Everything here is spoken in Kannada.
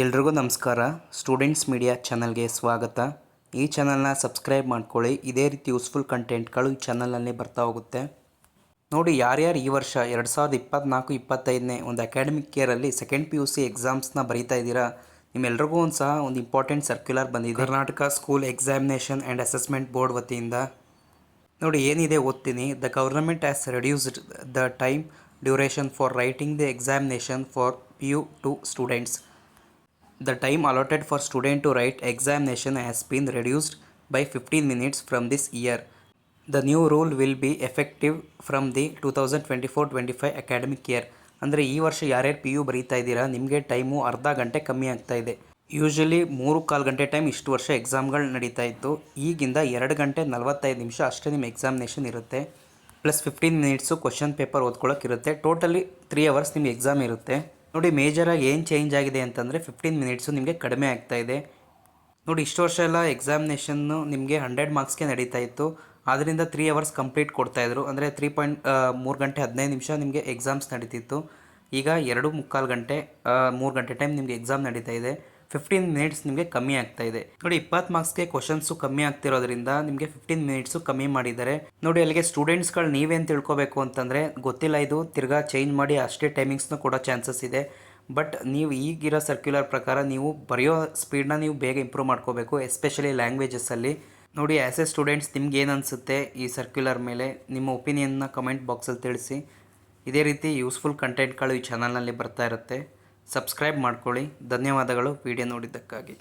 ಎಲ್ರಿಗೂ ನಮಸ್ಕಾರ. ಸ್ಟೂಡೆಂಟ್ಸ್ ಮೀಡಿಯಾ ಚಾನಲ್ಗೆ ಸ್ವಾಗತ. ಈ ಚಾನಲ್ನ ಸಬ್ಸ್ಕ್ರೈಬ್ ಮಾಡ್ಕೊಳ್ಳಿ. ಇದೇ ರೀತಿ ಯೂಸ್ಫುಲ್ ಕಂಟೆಂಟ್ಗಳು ಈ ಚಾನಲ್ನಲ್ಲಿ ಬರ್ತಾ ಹೋಗುತ್ತೆ. ನೋಡಿ, ಯಾರ್ಯಾರು ಈ ವರ್ಷ 2024-25ನೇ ಒಂದು ಅಕಾಡೆಮಿಕ್ ಇಯರಲ್ಲಿ ಸೆಕೆಂಡ್ PUC ಎಕ್ಸಾಮ್ಸ್ನ ಬರೀತಾ ಇದ್ದೀರಾ, ನಿಮ್ಮೆಲ್ರಿಗೂ ಒಂದು ಇಂಪಾರ್ಟೆಂಟ್ ಸರ್ಕ್ಯುಲರ್ ಬಂದಿದೆ Karnataka school examination and assessment board ವತಿಯಿಂದ. ನೋಡಿ ಏನಿದೆ ಓದ್ತೀನಿ. The government has reduced the time duration for writing the examination for PU2 students. The time allotted for student to write examination has been reduced by 15 minutes from this year. The new rule will be effective from the 2024-25 academic year. ಅಂದರೆ ಈ ವರ್ಷ ಯಾರ್ಯಾರು PU ಬರೀತಾ ಇದ್ದೀರಾ, ನಿಮಗೆ ಟೈಮು ಅರ್ಧ ಗಂಟೆ ಕಮ್ಮಿ ಆಗ್ತಾ ಇದೆ. ಯೂಶ್ವಲಿ 3-4 ಗಂಟೆ ಟೈಮ್ ಇಷ್ಟು ವರ್ಷ ಎಕ್ಸಾಮ್ಗಳು ನಡೀತಾ ಇತ್ತು. ಈಗಿಂದ 2 ಗಂಟೆ 45 ನಿಮಿಷ ಅಷ್ಟೇ ನಿಮ್ಮ ಎಕ್ಸಾಮಿನೇಷನ್ ಇರುತ್ತೆ. ಪ್ಲಸ್ 15 ಮಿನಿಟ್ಸು ಕ್ವಶನ್ ಪೇಪರ್ ಓದ್ಕೊಳ್ಳೋಕ್ಕಿರುತ್ತೆ. ಟೋಟಲಿ 3 ಅವರ್ಸ್ ನಿಮಗೆ ಎಕ್ಸಾಮ್ ಇರುತ್ತೆ. ನೋಡಿ, ಮೇಜರಾಗಿ ಏನು ಚೇಂಜ್ ಆಗಿದೆ ಅಂತಂದರೆ 15 ಮಿನಿಟ್ಸು ನಿಮಗೆ ಕಡಿಮೆ ಆಗ್ತಾ ಇದೆ. ನೋಡಿ, ಇಷ್ಟು ವರ್ಷ ಎಲ್ಲ ಎಕ್ಸಾಮಿನೇಷನ್ನು ನಿಮಗೆ 100 ಮಾರ್ಕ್ಸ್ಗೆ ನಡೀತಾ ಇತ್ತು. ಆದ್ದರಿಂದ 3 ಅವರ್ಸ್ ಕಂಪ್ಲೀಟ್ ಕೊಡ್ತಾಯಿದ್ರು. ಅಂದರೆ 3 ಗಂಟೆ 15 ನಿಮಿಷ ನಿಮಗೆ ಎಕ್ಸಾಮ್ಸ್ ನಡೀತಿತ್ತು. ಈಗ 2-3 ಗಂಟೆ 3 ಗಂಟೆ ಟೈಮ್ ನಿಮಗೆ ಎಕ್ಸಾಮ್ ನಡೀತಾ ಇದೆ. 15 ಮಿನಿಟ್ಸ್ ನಿಮಗೆ ಕಮ್ಮಿ ಆಗ್ತಾ ಇದೆ. ನೋಡಿ, 20 ಮಾರ್ಕ್ಸ್ಗೆ ಕ್ವಶನ್ಸು ಕಮ್ಮಿ ಆಗ್ತಿರೋದ್ರಿಂದ ನಿಮಗೆ 15 ಮಿನಿಟ್ಸು ಕಮ್ಮಿ ಮಾಡಿದ್ದಾರೆ. ನೋಡಿ, ಅಲ್ಲಿಗೆ ಸ್ಟೂಡೆಂಟ್ಸ್ಗಳು ನೀವೇನು ತಿಳ್ಕೊಬೇಕು ಅಂತಂದರೆ, ಗೊತ್ತಿಲ್ಲ ಇದು ತಿರ್ಗಾ ಚೇಂಜ್ ಮಾಡಿ ಅಷ್ಟೇ ಟೈಮಿಂಗ್ಸ್ನ ಕೊಡೋ ಚಾನ್ಸಸ್ ಇದೆ. ಬಟ್ ನೀವು ಈಗಿರೋ ಸರ್ಕ್ಯುಲರ್ ಪ್ರಕಾರ ನೀವು ಬರೆಯೋ ಸ್ಪೀಡನ್ನ ನೀವು ಬೇಗ ಇಂಪ್ರೂವ್ ಮಾಡ್ಕೋಬೇಕು, ಎಸ್ಪೆಷಲಿ ಲ್ಯಾಂಗ್ವೇಜಸ್ಸಲ್ಲಿ. ನೋಡಿ, ಆ್ಯಸ್ ಎ ಸ್ಟೂಡೆಂಟ್ಸ್ ನಿಮ್ಗೆ ಏನು ಅನಿಸುತ್ತೆ ಈ ಸರ್ಕ್ಯುಲರ್ ಮೇಲೆ, ನಿಮ್ಮ ಒಪಿನಿಯನ್ನ ಕಮೆಂಟ್ ಬಾಕ್ಸಲ್ಲಿ ತಿಳಿಸಿ. ಇದೇ ರೀತಿ ಯೂಸ್ಫುಲ್ ಕಂಟೆಂಟ್ಗಳು ಈ ಚಾನಲ್ನಲ್ಲಿ ಬರ್ತಾ ಇರುತ್ತೆ. ಸಬ್ಸ್ಕ್ರೈಬ್ ಮಾಡ್ಕೊಳ್ಳಿ. ಧನ್ಯವಾದಗಳು ವಿಡಿಯೋ ನೋಡಿದ್ದಕ್ಕಾಗಿ.